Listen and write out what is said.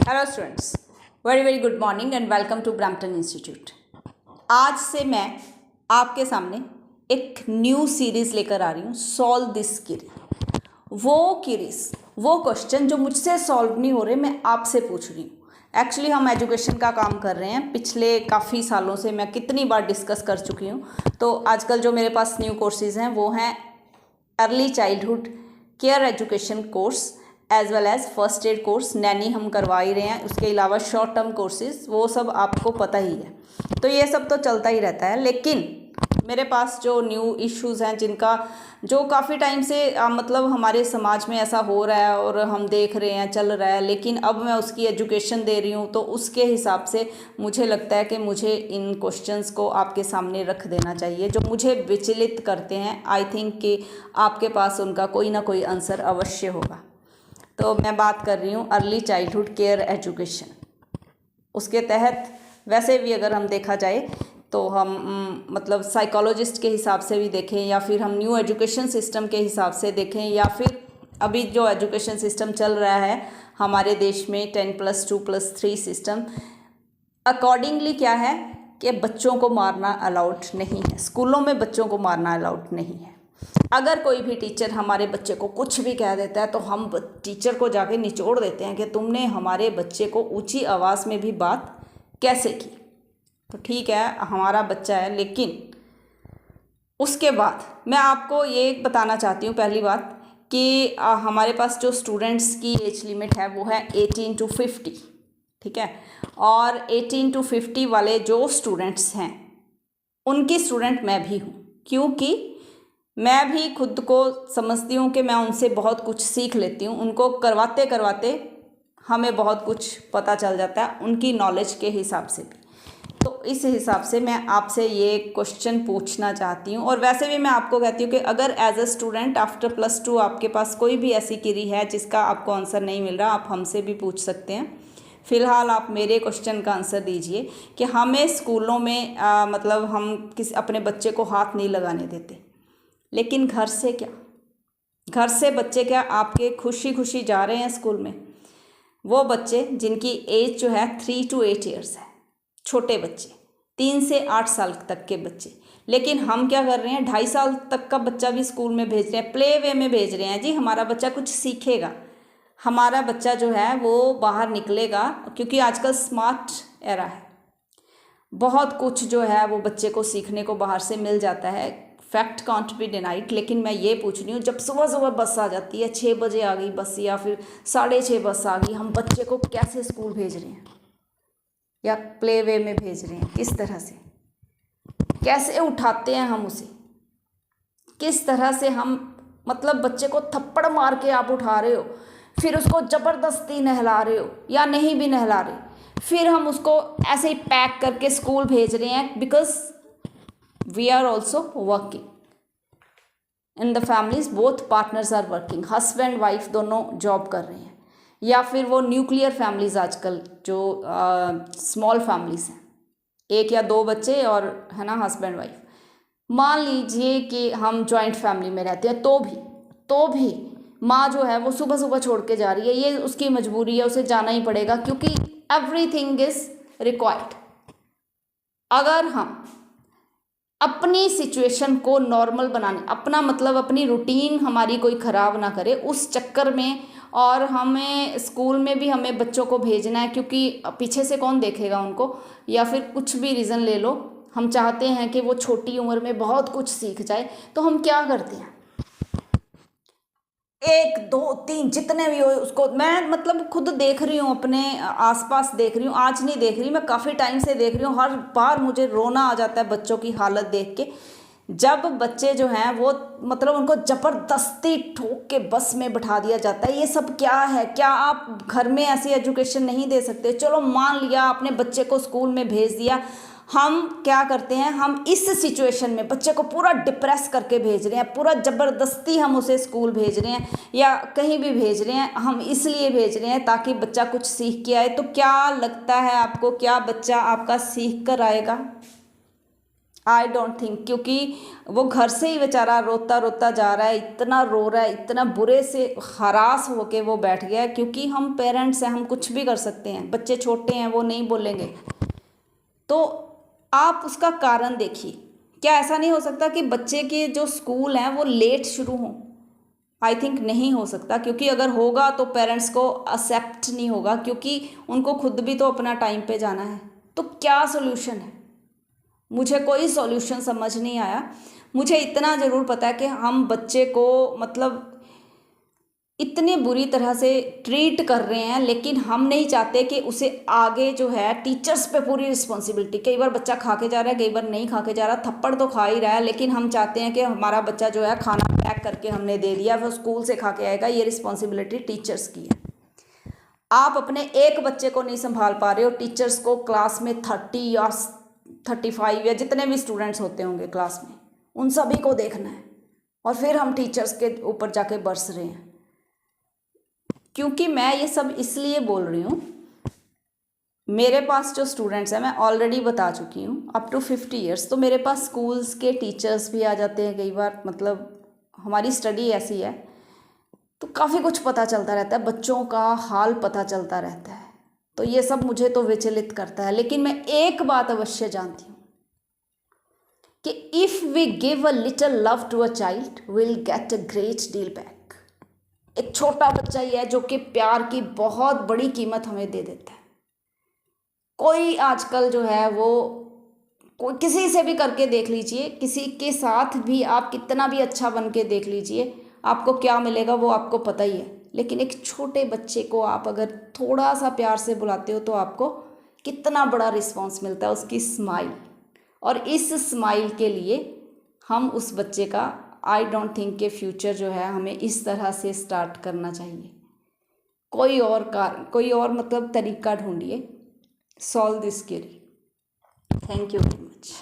Hello students, very very good morning and welcome to Brampton institute. आज से मैं आपके सामने एक न्यू सीरीज़ लेकर आ रही हूँ, सॉल्व दिस क्वेरी। वो क्वेश्चन जो मुझसे सॉल्व नहीं हो रहे, मैं आपसे पूछ रही हूँ। एक्चुअली हम एजुकेशन का काम कर रहे हैं, पिछले काफ़ी सालों से मैं कितनी बार डिस्कस कर चुकी हूँ। तो आजकल जो मेरे पास न्यू कोर्सेज़ हैं वो हैं early childhood care education course as well as first aid course, nanny हम करवा ही रहे हैं। उसके अलावा शॉर्ट टर्म कोर्सेज, वो सब आपको पता ही है। तो ये सब तो चलता ही रहता है, लेकिन मेरे पास जो न्यू इश्यूज़ हैं जिनका जो काफ़ी टाइम से मतलब हमारे समाज में ऐसा हो रहा है और हम देख रहे हैं, चल रहा है, लेकिन अब मैं उसकी एजुकेशन दे रही हूँ, तो उसके हिसाब से मुझे लगता है कि मुझे इन क्वेश्चंस को आपके सामने रख देना चाहिए जो मुझे विचलित करते हैं। आई थिंक कि आपके पास उनका कोई ना कोई आंसर अवश्य होगा। तो मैं बात कर रही हूँ अर्ली चाइल्डहुड केयर एजुकेशन। उसके तहत वैसे भी अगर हम देखा जाए तो हम मतलब साइकोलॉजिस्ट के हिसाब से भी देखें, या फिर हम न्यू एजुकेशन सिस्टम के हिसाब से देखें, या फिर अभी जो एजुकेशन सिस्टम चल रहा है हमारे देश में 10+2+3 सिस्टम, अकॉर्डिंगली क्या है कि बच्चों को मारना अलाउड नहीं है, स्कूलों में बच्चों को मारना अलाउड नहीं है। अगर कोई भी टीचर हमारे बच्चे को कुछ भी कह देता है तो हम टीचर को जाके निचोड़ देते हैं कि तुमने हमारे बच्चे को ऊंची आवाज़ में भी बात कैसे की। तो ठीक है, हमारा बच्चा है, लेकिन उसके बाद मैं आपको ये बताना चाहती हूँ पहली बात कि हमारे पास जो स्टूडेंट्स की एज लिमिट है वो है 18 to 50, ठीक है। और 18 to 50 वाले जो स्टूडेंट्स हैं उनकी स्टूडेंट मैं भी हूँ, क्योंकि मैं भी खुद को समझती हूँ कि मैं उनसे बहुत कुछ सीख लेती हूँ। उनको करवाते करवाते हमें बहुत कुछ पता चल जाता है उनकी नॉलेज के हिसाब से भी। तो इस हिसाब से मैं आपसे ये क्वेश्चन पूछना चाहती हूँ। और वैसे भी मैं आपको कहती हूँ कि अगर एज अ स्टूडेंट आफ्टर +2 आपके पास कोई भी ऐसी क्वेरी है जिसका आपको आंसर नहीं मिल रहा, आप हमसे भी पूछ सकते हैं। फ़िलहाल आप मेरे क्वेश्चन का आंसर दीजिए कि हमें स्कूलों में मतलब हम अपने बच्चे को हाथ नहीं लगाने देते, लेकिन घर से क्या, घर से बच्चे क्या आपके खुशी खुशी जा रहे हैं स्कूल में। वो बच्चे जिनकी एज जो है 3 to 8 ईयर्स है, छोटे बच्चे, 3 से 8 साल तक के बच्चे, लेकिन हम क्या कर रहे हैं, 2.5 साल तक का बच्चा भी स्कूल में भेज रहे हैं, प्ले वे में भेज रहे हैं। जी, हमारा बच्चा कुछ सीखेगा, हमारा बच्चा जो है वो बाहर निकलेगा, क्योंकि आजकल स्मार्ट एरा है, बहुत कुछ जो है वो बच्चे को सीखने को बाहर से मिल जाता है। Fact can't be denied. लेकिन मैं ये पूछ रही हूँ, जब सुबह सुबह बस आ जाती है, 6 बजे आ गई बस, या फिर 6:30 बस आ गई, हम बच्चे को कैसे स्कूल भेज रहे हैं या प्ले वे में भेज रहे हैं, किस तरह से, कैसे उठाते हैं हम उसे, किस तरह से हम मतलब बच्चे को थप्पड़ मार के आप उठा रहे हो, फिर उसको ज़बरदस्ती नहला रहे हो या नहीं भी नहला रहे, फिर हम उसको ऐसे ही पैक करके स्कूल भेज रहे हैं, because we are also working in the families, both partners are working, husband wife दोनों जॉब कर रहे हैं। या फिर वो न्यूक्लियर फैमिलीज, आजकल जो स्मॉल फैमिलीज हैं, 1 या 2 बच्चे और है ना हस्बैंड वाइफ। मान लीजिए कि हम जॉइंट फैमिली में रहते हैं, तो भी माँ जो है वो सुबह सुबह छोड़ के जा रही है, ये उसकी मजबूरी है, उसे जाना ही पड़ेगा, क्योंकि एवरीथिंग इज रिक्वायर्ड। अगर हम अपनी सिचुएशन को नॉर्मल बनाने, अपना मतलब अपनी रूटीन हमारी कोई ख़राब ना करे उस चक्कर में, और हमें स्कूल में भी हमें बच्चों को भेजना है क्योंकि पीछे से कौन देखेगा उनको, या फिर कुछ भी रीज़न ले लो, हम चाहते हैं कि वो छोटी उम्र में बहुत कुछ सीख जाए, तो हम क्या करते हैं, 1 2 3 जितने भी हो उसको, मैं मतलब खुद देख रही हूँ, अपने आसपास देख रही हूँ, आज नहीं देख रही, मैं काफ़ी टाइम से देख रही हूँ। हर बार मुझे रोना आ जाता है बच्चों की हालत देख के, जब बच्चे जो हैं वो मतलब उनको ज़बरदस्ती ठोक के बस में बैठा दिया जाता है। ये सब क्या है? क्या आप घर में ऐसी एजुकेशन नहीं दे सकते? चलो मान लिया आपने बच्चे को स्कूल में भेज दिया, हम क्या करते हैं, हम इस सिचुएशन में बच्चे को पूरा डिप्रेस करके भेज रहे हैं, पूरा ज़बरदस्ती हम उसे स्कूल भेज रहे हैं या कहीं भी भेज रहे हैं, हम इसलिए भेज रहे हैं ताकि बच्चा कुछ सीख के आए। तो क्या लगता है आपको, क्या बच्चा आपका सीख कर आएगा? आई डोंट थिंक, क्योंकि वो घर से ही बेचारा रोता रोता जा रहा है, इतना रो रहा है, इतना बुरे से हरास होके वो बैठ गया है। क्योंकि हम पेरेंट्स हैं, हम कुछ भी कर सकते हैं, बच्चे छोटे हैं, वो नहीं बोलेंगे। तो आप उसका कारण देखिए। क्या ऐसा नहीं हो सकता कि बच्चे के जो स्कूल हैं वो लेट शुरू हों? आई थिंक नहीं हो सकता, क्योंकि अगर होगा तो पेरेंट्स को एक्सेप्ट नहीं होगा, क्योंकि उनको खुद भी तो अपना टाइम पे जाना है। तो क्या सोल्यूशन है? मुझे कोई सॉल्यूशन समझ नहीं आया। मुझे इतना ज़रूर पता है कि हम बच्चे को मतलब इतनी बुरी तरह से ट्रीट कर रहे हैं, लेकिन हम नहीं चाहते कि उसे आगे जो है टीचर्स पे पूरी रिस्पॉन्सिबिलिटी। कई बार बच्चा खा के जा रहा है, कई बार नहीं खा के जा रहा, थप्पड़ तो खा ही रहा है, लेकिन हम चाहते हैं कि हमारा बच्चा जो है खाना पैक करके हमने दे दिया, फिर स्कूल से खा के आएगा। ये रिस्पॉन्सिबिलिटी टीचर्स की है। आप अपने एक बच्चे को नहीं संभाल पा रहे हो, टीचर्स को क्लास में 30 या 35 या जितने भी स्टूडेंट्स होते होंगे क्लास में, उन सभी को देखना है। और फिर हम टीचर्स के ऊपर जाके बरस रहे हैं। क्योंकि मैं ये सब इसलिए बोल रही हूँ, मेरे पास जो स्टूडेंट्स हैं, मैं ऑलरेडी बता चुकी हूँ, अप टू 50 ईयर्स। तो मेरे पास स्कूल्स के टीचर्स भी आ जाते हैं कई बार। मतलब हमारी स्टडी ऐसी है, तो काफ़ी कुछ पता चलता रहता है, बच्चों का हाल पता चलता रहता है। तो ये सब मुझे तो विचलित करता है। लेकिन मैं एक बात अवश्य जानती हूँ कि if we give a little love to a child, will get a great deal back. एक छोटा बच्चा ही है जो कि प्यार की बहुत बड़ी कीमत हमें दे देता है। कोई आजकल जो है वो कोई किसी से भी करके देख लीजिए, किसी के साथ भी आप कितना भी अच्छा बन के देख लीजिए, आपको क्या मिलेगा वो आपको पता ही है। लेकिन एक छोटे बच्चे को आप अगर थोड़ा सा प्यार से बुलाते हो तो आपको कितना बड़ा रिस्पॉन्स मिलता है, उसकी स्माइल। और इस स्माइल के लिए हम उस बच्चे का, आई डोंट थिंक के फ्यूचर जो है हमें इस तरह से स्टार्ट करना चाहिए। कोई और मतलब तरीका ढूंढिए, solve this query. Thank you very much.